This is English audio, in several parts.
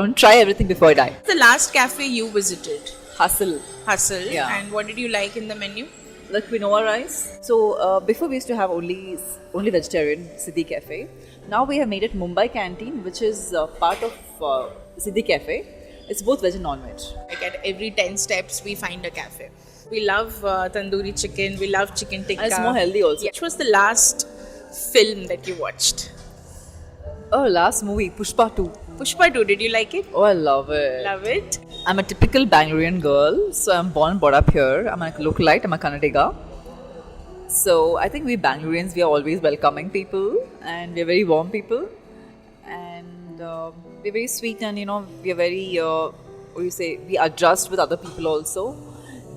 want to try everything before I die. The last cafe you visited? Hustle. Hustle. Yeah. And what did you like in the menu? The quinoa rice. So before we used to have only vegetarian Siddhi Cafe. Now we have made it Mumbai Canteen, which is part of Siddhi Cafe. It's both veg and non-veg. Like at every 10 steps, we find a cafe. We love tandoori chicken. We love chicken tikka. And it's more healthy also. Which was the last film that you watched? Oh, last movie, Pushpa 2. Pushpa 2. Did you like it? Oh, I love it. Love it. I'm a typical Bangalorean girl, so I'm born and brought up here. I'm a localite, I'm a Kannadiga. So I think we Bangaloreans, we are always welcoming people and we're very warm people. And we're very sweet and, we are very, we adjust with other people also.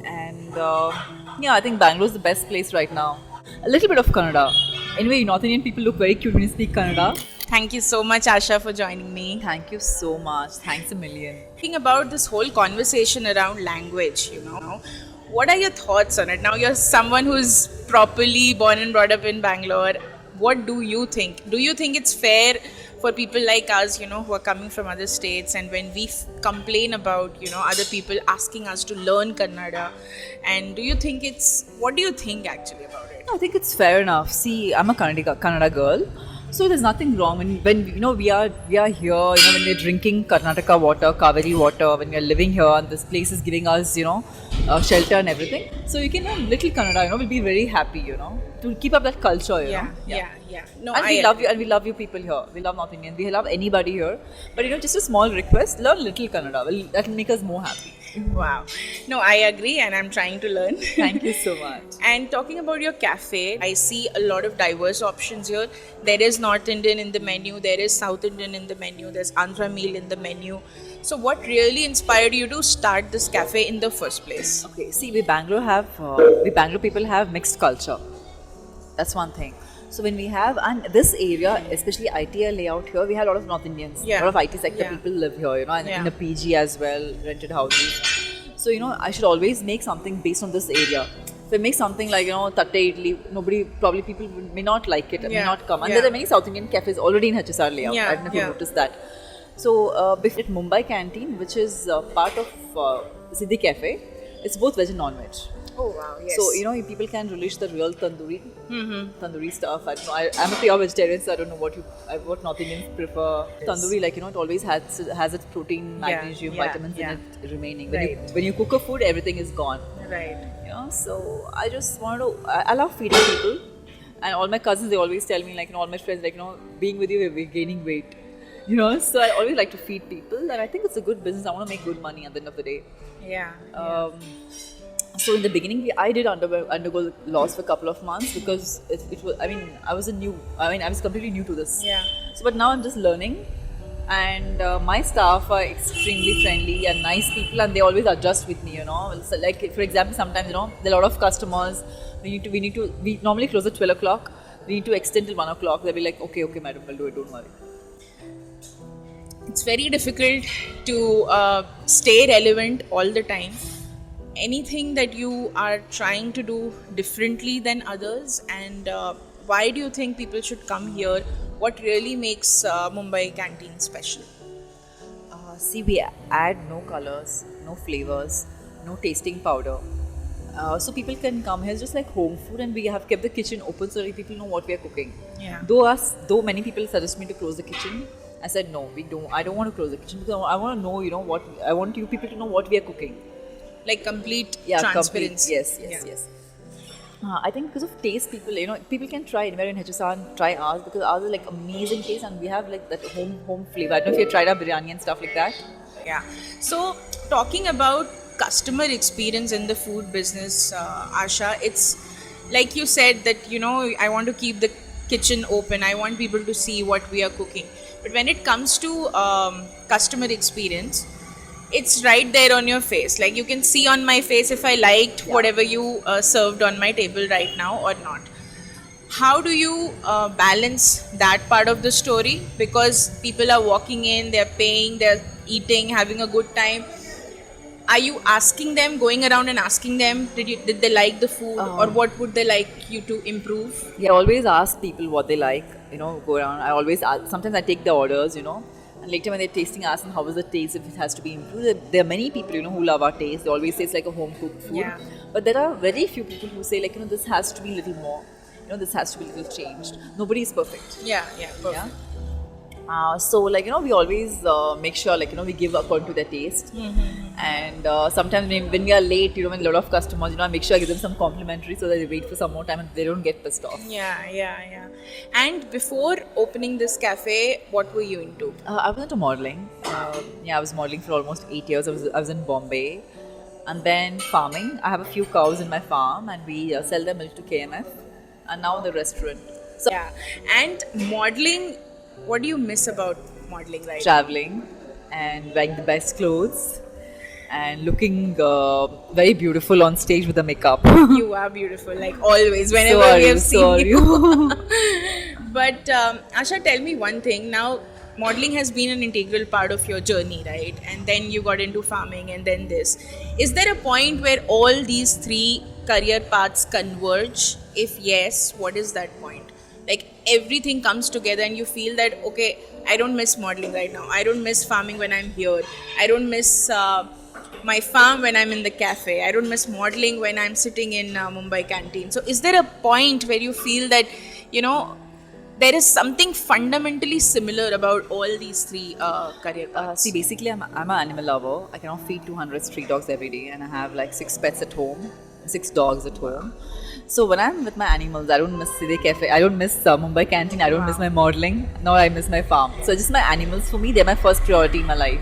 And I think Bangalore is the best place right now. A little bit of Kannada. Anyway, North Indian people look very cute when you speak Kannada. Thank you so much, Asha, for joining me. Thank you so much. Thanks a million. Thinking about this whole conversation around language, what are your thoughts on it? Now you're someone who's properly born and brought up in Bangalore. What do you think? Do you think it's fair for people like us, who are coming from other states, and when we complain about, other people asking us to learn Kannada, and what do you think actually about it? I think it's fair enough. See, I'm a Kannada girl. So there's nothing wrong when we are here, when we're drinking Karnataka water, Kaveri water, when we're living here and this place is giving us, shelter and everything. So you can learn little Kannada, we'll be very happy, to keep up that culture, Yeah. No, and we love you, and we love you people here. We love North Indians. We love anybody here. But just a small request: learn little Kannada. That will make us more happy. Wow. No, I agree, and I'm trying to learn. Thank you so much. And talking about your cafe, I see a lot of diverse options here. There is North Indian in the menu, there is South Indian in the menu, there's Andhra meal in the menu. So what really inspired you to start this cafe in the first place? Okay, see, we Bangalore people have mixed culture. That's one thing. So when we have, and this area, especially ITL layout here, we have a lot of North Indians. Yeah. A lot of IT sector Yeah. people live here, and Yeah. in the PG as well, rented houses. So, I should always make something based on this area. If I make something like, Tatte Idli, people may not like it, may Yeah. not come. And Yeah. there are many South Indian cafes already in HSR layout. Yeah. I don't know if Yeah. you noticed that. So, before Mumbai Canteen, which is part of Siddhi Cafe, it's both veg and non-veg. Oh wow, yes. So, people can relish the real tandoori stuff. I don't know. I'm a pure vegetarian, so I don't know what North Indians prefer. Tandoori, it always has its protein, magnesium, vitamins in it remaining. When you cook a food, everything is gone. Right. So I just I love feeding people. And all my cousins, they always tell me, all my friends, being with you, we're gaining weight. So I always like to feed people, and I think it's a good business. I want to make good money at the end of the day. Yeah. So in the beginning, I did undergo loss for a couple of months because it was. I was completely new to this. Yeah. So, but now I'm just learning, and my staff are extremely friendly and nice people, and they always adjust with me. So like for example, sometimes there are a lot of customers. We normally close at 12 o'clock. We need to extend till 1 o'clock. They'll be like, okay, madam, we'll do it. Don't worry. It's very difficult to stay relevant all the time. Anything that you are trying to do differently than others, and why do you think people should come here? What really makes Mumbai Canteen special? See, we add no colors, no flavors, no tasting powder. So people can come here. It's just like home food, and we have kept the kitchen open so that people know what we are cooking. Yeah. Though many people suggest me to close the kitchen, I said no, we don't. I don't want to close the kitchen because I want to know, what I want you people to know what we are cooking. Like complete Complete. transparency. Yes. I think because of taste, people can try anywhere in HSR and try ours because ours is like amazing taste, and we have like that home flavor. I don't know if you tried our biryani and stuff like that. Yeah. So talking about customer experience in the food business, Asha, it's like you said that I want to keep the kitchen open. I want people to see what we are cooking. But when it comes to customer experience, it's right there on your face. Like you can see on my face if I liked whatever you served on my table right now or not. How do you balance that part of the story? Because people are walking in, they're paying, they're eating, having a good time. Are you asking them, going around and asking them, did they like the food or what would they like you to improve? Yeah, I always ask people what they like, go around. I always ask, sometimes I take the orders, And later when they're tasting, ask them how was the taste, if it has to be improved. There are many people, who love our taste. They always say it's like a home cooked food. Yeah. But there are very few people who say like, this has to be a little more. This has to be a little changed. Nobody is perfect. Yeah, perfect. Yeah. So like we always make sure like we give according to their taste. And sometimes when we are late, when a lot of customers, I make sure I give them some complimentary so that they wait for some more time and they don't get pissed off. Yeah. And before opening this cafe, what were you into? I was into modeling. I was modeling for almost 8 years. I was in Bombay, and then farming. I have a few cows in my farm, and we sell their milk to KMF, and now the restaurant. So Yeah. And modeling, what do you miss about modeling right traveling and wearing the best clothes and looking very beautiful on stage with the makeup. now? You are beautiful, like always, whenever we have seen you. But Asha, tell me one thing. Now, modeling has been an integral part of your journey, right? And then you got into farming and then this. Is there a point where all these three career paths converge? If yes, what is that point? Like everything comes together and you feel that, okay, I don't miss modeling right now. I don't miss farming when I'm here. I don't miss my farm when I'm in the cafe. I don't miss modeling when I'm sitting in Mumbai canteen. So is there a point where you feel that, there is something fundamentally similar about all these three career paths? See, basically, I'm an animal lover. I cannot feed 200 street dogs every day, and I have like 6 pets at home, 6 dogs at home. So when I'm with my animals, I don't miss the cafe. I don't miss Mumbai canteen. I don't miss my modeling. Nor I miss my farm. So just my animals for me, they're my first priority in my life.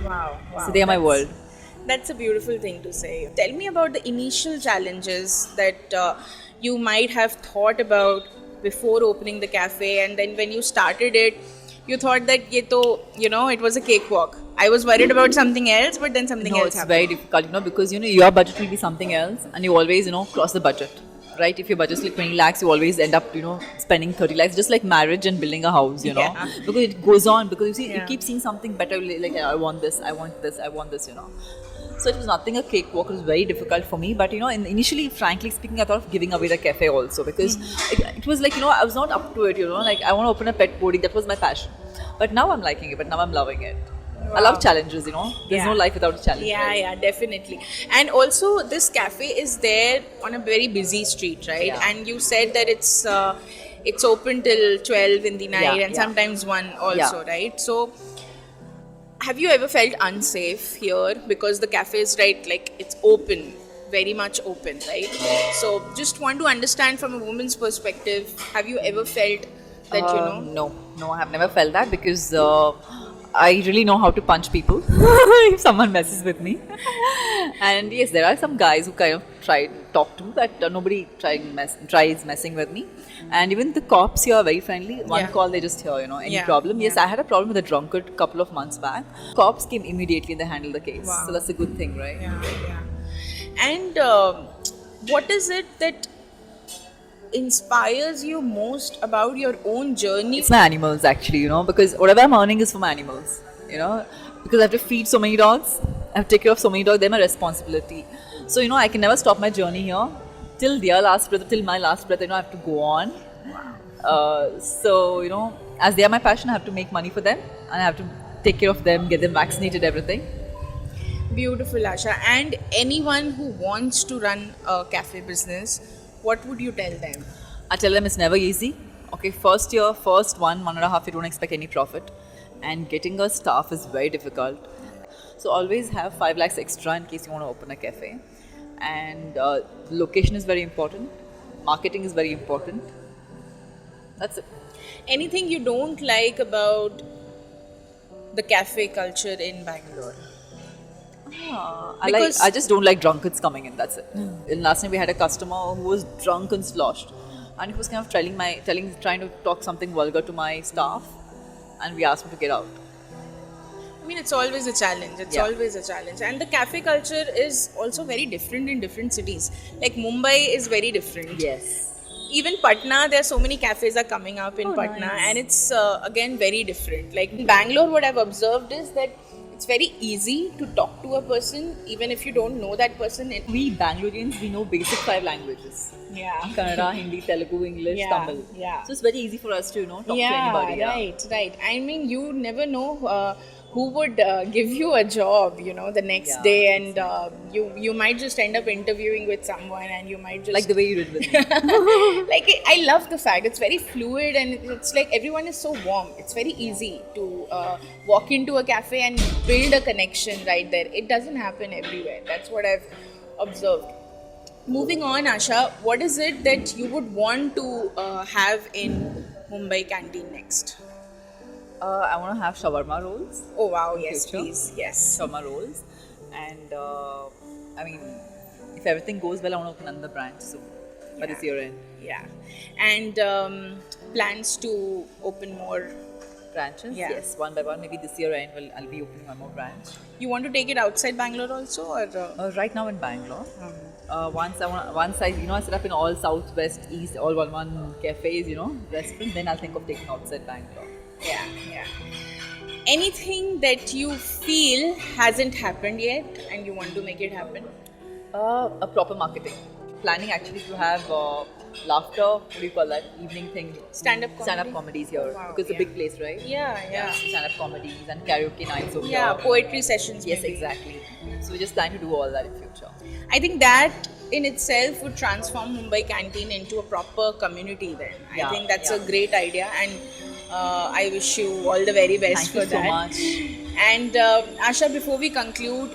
Wow. So they are my world. That's a beautiful thing to say. Tell me about the initial challenges that you might have thought about before opening the cafe, and then when you started it, you thought that it was a cakewalk. I was worried about something else, but then something No, else it's happened. very difficult, because your budget will be something else, and you always cross the budget, right? If your budget is like 20 lakhs, you always end up spending 30 lakhs, just like marriage and building a house, Yeah. because it goes on, because you see Yeah. you keep seeing something better, like I want this, I want this, I want this. So it was nothing a cakewalk. It was very difficult for me, but initially, frankly speaking, I thought of giving away the cafe also, because it was like I was not up to it. Like I want to open a pet boarding. That was my passion, but now I'm liking it. But now I'm loving it. I love challenges. There's Yeah. no life without a challenge. Yeah, right? yeah, definitely. And also, this cafe is there on a very busy street, right? Yeah. And you said that it's open till 12 in the night, Yeah, and yeah. sometimes 1 also, Yeah. right? So, have you ever felt unsafe here because the cafe is like it's open, very much open, right? So, just want to understand from a woman's perspective, have you ever felt that No, I have never felt that, because I really know how to punch people if someone messes with me. And yes, there are some guys who kind of talk to, but nobody tries messing with me. And even the cops here are very friendly. One Yeah. call, they just hear, any Yeah, problem. Yes, yeah. I had a problem with a drunkard a couple of months back. Cops came immediately and they handled the case. Wow. So that's a good thing, right? Yeah. And what is it that inspires you most about your own journey? It's my animals actually, because whatever I'm earning is for my animals, because I have to feed so many dogs, I have to take care of so many dogs, they're my responsibility. So, I can never stop my journey here till their last breath, till my last breath, I have to go on. So, as they are my passion, I have to make money for them and I have to take care of them, get them vaccinated, everything. Beautiful, Asha. And anyone who wants to run a cafe business, what would you tell them? I tell them it's never easy. Okay, first year, first 1.5 you don't expect any profit, and getting a staff is very difficult. So always have 5 lakhs extra in case you want to open a cafe. And location is very important. Marketing is very important. That's it. Anything you don't like about the cafe culture in Bangalore? Because- I just don't like drunkards coming in. That's it. And last time we had a customer who was drunk and sloshed, and he was kind of trying to talk something vulgar to my staff, and we asked him to get out. I mean, it's always a challenge. It's Yeah. always a challenge. And the cafe culture is also very different in different cities. Like Mumbai is very different. Yes. Even Patna, there are so many cafes are coming up in Oh, Patna, nice. and it's again very different. Like in Bangalore, what I've observed is that it's very easy to talk to a person even if you don't know that person. We Bangaloreans, we know basic 5 languages. Yeah. Kannada, Hindi, Telugu, English, Yeah, Tamil. yeah. So it's very easy for us to, talk to Yeah, anybody. Yeah. right. I mean, you never know who would give you a job, the next Yeah, day, and you might just end up interviewing with someone, and you might just Like the way you did with me. like I love the fact it's very fluid, and it's like everyone is so warm. It's very easy to walk into a cafe and build a connection right there. It doesn't happen everywhere. That's what I've observed. Moving on, Asha, what is it that you would want to have in Mumbai canteen next? I want to have shawarma rolls. Oh wow, In yes, future. please, yes. Shawarma rolls. And I mean, if everything goes well, I want to open another branch soon. By this year end. Yeah, and plans to open more. Branches? Yeah. Yes, one by one. Maybe this year end, I'll be opening one more branch. You want to take it outside Bangalore also, or? Right now in Bangalore. Once I set up in all south, west, east, all one cafes, restaurant, then I'll think of taking outside Bangalore. Yeah. Anything that you feel hasn't happened yet, and you want to make it happen? A proper marketing. Planning actually to have laughter, what do you call that, evening thing? Stand-up comedy? Comedies here. Wow, because it's yeah. a big place, right? Yeah. So stand-up comedies and karaoke nights over Yeah, here. poetry sessions. Yes, maybe. exactly. So we're just planning to do all that in future. I think that in itself would transform Mumbai canteen into a proper community then. I Yeah, think that's a yeah. great idea, and I wish you all the very best Thank for you so that. much. And Asha, before we conclude,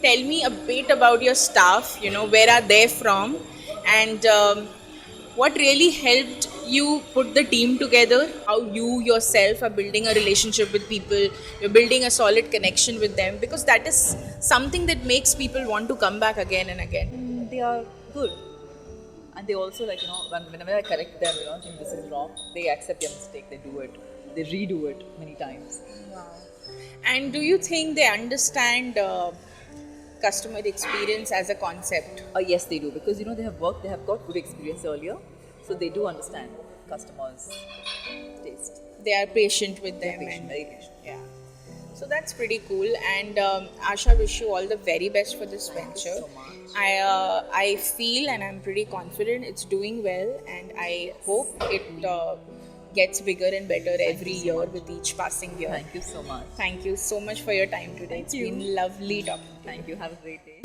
tell me a bit about your staff, where are they from, and what really helped you put the team together, how you yourself are building a relationship with people, you're building a solid connection with them, because that is something that makes people want to come back again and again. They are good. And they also, whenever I correct them, think this is wrong, they accept their mistake, they do it, they redo it many times. Wow. And do you think they understand customer experience as a concept? Yes, they do, because they have worked, they have got good experience earlier, so they do understand customers' taste. They are patient with They're them. patient, and very patient. Yeah. So that's pretty cool. And Asha, wish you all the very best for this venture. so much. I feel and I'm pretty confident it's doing well, and I hope it gets bigger and better every year with each passing year. Thank you so much. Thank you so much for your time today. It's you. been lovely talking to you. Thank you. Have a great day.